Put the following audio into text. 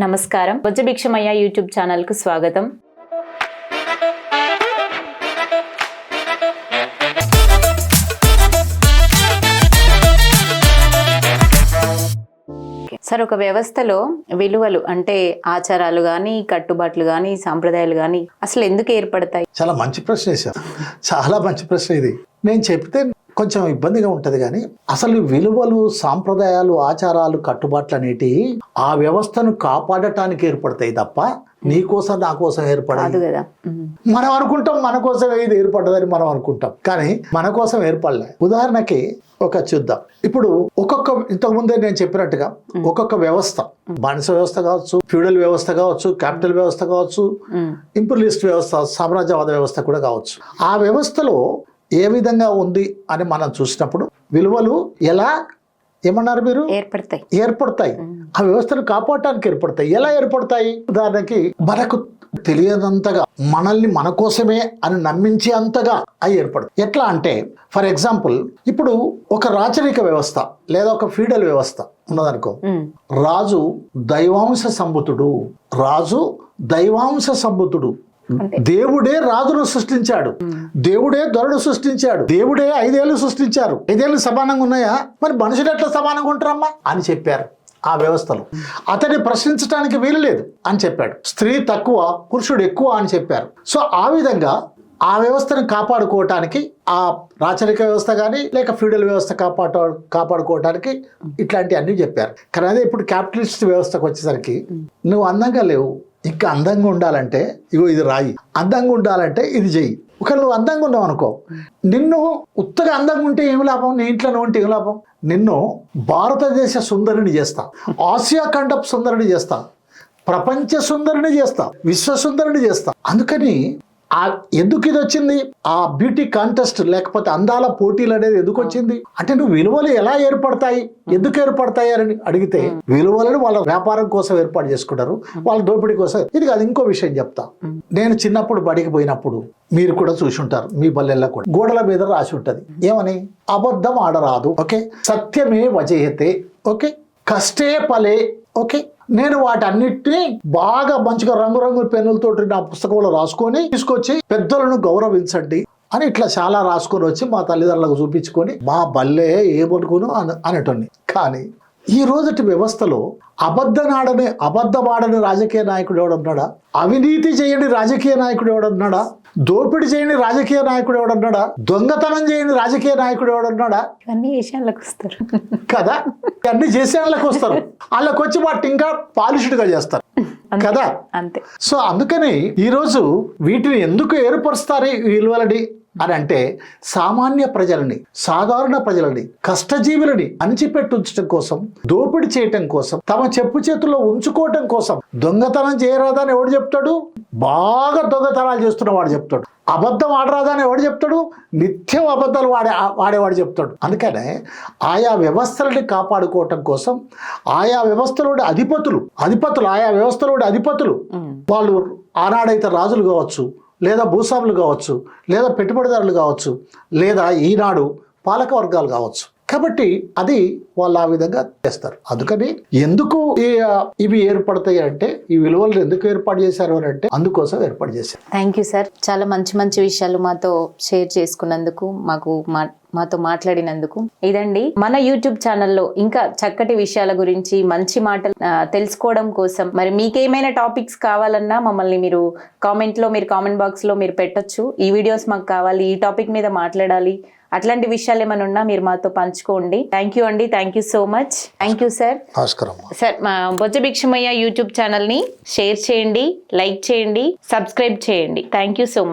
నమస్కారం. బొజ్జభిక్షమయ్య యూట్యూబ్ ఛానల్కు స్వాగతం. సార్, ఒక వ్యవస్థలో విలువలు అంటే ఆచారాలు కానీ, కట్టుబాట్లు కానీ, సాంప్రదాయాలు కానీ అసలు ఎందుకు ఏర్పడతాయి? చాలా మంచి ప్రశ్న వేశారు. చాలా మంచి ప్రశ్న ఇది. నేను చెప్తే కొంచెం ఇబ్బందిగా ఉంటది కానీ అసలు విలువలు, సాంప్రదాయాలు, ఆచారాలు, కట్టుబాట్లు అనేటి ఆ వ్యవస్థను కాపాడటానికి ఏర్పడతాయి తప్ప నీ కోసం నా కోసం ఏర్పడదు కదా. మనం అనుకుంటాం మన కోసం ఇది ఏర్పడదని మనం అనుకుంటాం, కానీ మన కోసం ఏర్పడలే. ఉదాహరణకి ఒక చూద్దాం. ఇప్పుడు ఇంతకుముందే నేను చెప్పినట్టుగా ఒక్కొక్క వ్యవస్థ, బానిస వ్యవస్థ కావచ్చు, ఫ్యూడల్ వ్యవస్థ కావచ్చు, క్యాపిటల్ వ్యవస్థ కావచ్చు, ఇంపీరియలిస్ట్ వ్యవస్థ, సామ్రాజ్యవాద వ్యవస్థ కూడా కావచ్చు. ఆ వ్యవస్థలో ఏ విధంగా ఉంది అని మనం చూసినప్పుడు విలువలు ఎలా ఏమన్నారు మీరు ఏర్పడతాయి. ఆ వ్యవస్థను కాపాడటానికి ఏర్పడతాయి. ఎలా ఏర్పడతాయి? ఉదాహరణకి మనకు తెలియనంతగా, మనల్ని మన కోసమే అని నమ్మించే అంతగా అవి ఏర్పడతాయి. ఎట్లా అంటే ఫర్ ఎగ్జాంపుల్, ఇప్పుడు ఒక రాచరిక వ్యవస్థ లేదా ఒక ఫీడల్ వ్యవస్థ ఉన్నదనుకో, రాజు దైవాంశ సంభూతుడు, దేవుడే రాజును సృష్టించాడు, దేవుడే దొరను సృష్టించాడు, దేవుడే 5 ఏళ్ళు సృష్టించారు. 5 ఏళ్ళు సమానంగా ఉన్నాయా? మరి మనుషులు ఎట్లా సమానంగా ఉంటారమ్మా అని చెప్పారు. ఆ వ్యవస్థలో అతన్ని ప్రశ్నించడానికి వీలు లేదు అని చెప్పాడు. స్త్రీ తక్కువ, పురుషుడు ఎక్కువ అని చెప్పారు. సో ఆ విధంగా ఆ వ్యవస్థను కాపాడుకోవటానికి, ఆ రాచరిక వ్యవస్థ కానీ లేక ఫ్యూడల్ వ్యవస్థ కాపాడుకోవటానికి ఇట్లాంటి అన్ని చెప్పారు. కానీ అదే ఇప్పుడు క్యాపిటలిస్ట్ వ్యవస్థకు వచ్చేసరికి నువ్వు అందంగా లేవు, ఇంకా అందంగా ఉండాలంటే ఇగో ఇది రాయి, అందంగా ఉండాలంటే ఇది చెయ్యి. ఒకవేళ నువ్వు అందంగా ఉన్నావు అనుకో, నిన్ను ఉత్తగా అందంగా ఉంటే ఏమి లాభం? నీ ఇంట్లో నువ్వు ఉంటే ఏం లాభం? నిన్ను భారతదేశ సుందరిని చేస్తా, ఆసియా ఖండపు సుందరిని చేస్తా, ప్రపంచ సుందరిని చేస్తా, విశ్వ సుందరిని చేస్తా. అందుకని ఎందుకు ఇది వచ్చింది? ఆ బ్యూటీ కాంటెస్ట్ లేకపోతే అందాల పోటీలు అనేది ఎందుకు వచ్చింది అంటే, నువ్వు విలువలు ఎలా ఏర్పడతాయి, ఎందుకు ఏర్పడతాయి అని అడిగితే, విలువలను వాళ్ళ వ్యాపారం కోసం ఏర్పాటు చేసుకుంటారు, వాళ్ళ దోపిడీ కోసం. ఇది కాదు, ఇంకో విషయం చెప్తా. నేను చిన్నప్పుడు బడికి పోయినప్పుడు మీరు కూడా చూసి ఉంటారు, మీ బల్లెల్లో కూడా గోడల మీద రాసి ఉంటది, ఏమని? అబద్ధం ఆడరాదు, ఓకే, సత్యమే వజయతే, ఓకే, కష్టే ఫలే, ఓకే. నేను వాటన్నిటిని బాగా మంచిగా రంగురంగుల పెన్నులతోటి నా పుస్తకంలో రాసుకొని తీసుకొచ్చి, పెద్దలను గౌరవించండి అని ఇట్లా చాలా రాసుకొని వచ్చి మా తల్లిదండ్రులకు చూపించుకొని మా బల్లే ఏమనుకోను అనేటోని. కానీ ఈ రోజుటి వ్యవస్థలో అబద్ధమాడని రాజకీయ నాయకుడు ఎవడన్నాడా? అవినీతి చేయని రాజకీయ నాయకుడు ఎవడన్నాడా? దోపిడీ చేయని రాజకీయ నాయకుడు ఎవడన్నాడా? దొంగతనం చేయని రాజకీయ నాయకుడు ఎవడన్నాడా? అన్ని విషయాలకు వస్తారు కదా, అన్ని చేసే వాళ్ళకి వస్తారు. వాళ్ళకి వచ్చి వాటి ఇంకా పాలిష్డ్ గా చేస్తారు కదా, అంతే. సో అందుకని ఈరోజు వీటిని ఎందుకు ఏర్పరుస్తారు ఈ విలువలని అని అంటే, సామాన్య ప్రజలని, సాధారణ ప్రజలని, కష్టజీవులని అణిచిపెట్టించడం కోసం, దోపిడీ చేయటం కోసం, తమ చెప్పు చేతుల్లో ఉంచుకోవటం కోసం. దొంగతనం చేయరాదని ఎవడు చెప్తాడు? బాగా దొంగతనాలు చేస్తున్న వాడు చెప్తాడు. అబద్ధం ఆడరాదని ఎవడు చెప్తాడు? నిత్యం అబద్ధాలు వాడేవాడు చెప్తాడు. అందుకనే ఆయా వ్యవస్థలని కాపాడుకోవటం కోసం ఆయా వ్యవస్థలోని అధిపతులు వాళ్ళు ఆనాడైతే రాజులు కావచ్చు, లేదా భూస్వాములు కావచ్చు, లేదా పెట్టుబడిదారులు కావచ్చు, లేదా ఈనాడు పాలక వర్గాలు కావచ్చు. కాబట్టి అది వాళ్ళు ఆ విధంగా చేస్తారు. అందుకని ఎందుకు ఇవి ఏర్పడతాయి అంటే, ఈ విలువలు ఎందుకు ఏర్పాటు చేశారు అని అంటే అందుకోసం ఏర్పాటు చేశారు. Thank you sir. చాలా మంచి విషయాలు మాతో షేర్ చేసుకున్నందుకు, మాతో మాట్లాడినందుకు. ఇదండి మన యూట్యూబ్ ఛానల్లో ఇంకా చక్కటి విషయాల గురించి, మంచి మాటలు తెలుసుకోవడం కోసం మరి మీకేమైనా టాపిక్స్ కావాలన్నా మమ్మల్ని మీరు కామెంట్ బాక్స్ లో మీరు పెట్టొచ్చు. ఈ వీడియోస్ మాకు కావాలి, ఈ టాపిక్ మీద మాట్లాడాలి, అట్లాంటి విషయాలు ఏమైనా ఉన్నా మీరు మాతో పంచుకోండి. థ్యాంక్ యూ అండి. Thank you so much. Thank you sir. Sir, మా బొజ్జభిక్షమయ్య యూట్యూబ్ ఛానల్ని షేర్ చేయండి, లైక్ చేయండి, సబ్స్క్రైబ్ చేయండి. Thank you so much.